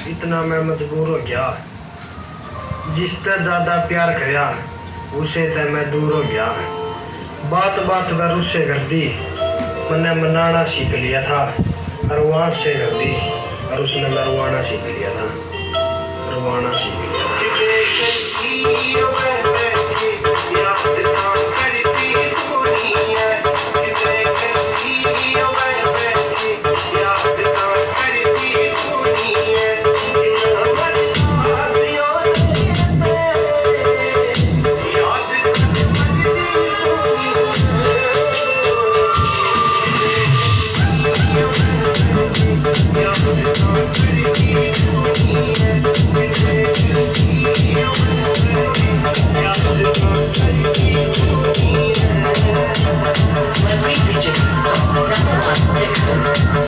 इतना मैं मजबूर हो गया, जिससे ज्यादा प्यार करया उसे ते मैं दूर हो गया। बात बात पर उससे कर दी, मैंने मनाना सीख लिया था। और वहां से कर दी और उसने मैं रुआना सीख लिया था। रुआना सीख लिया था।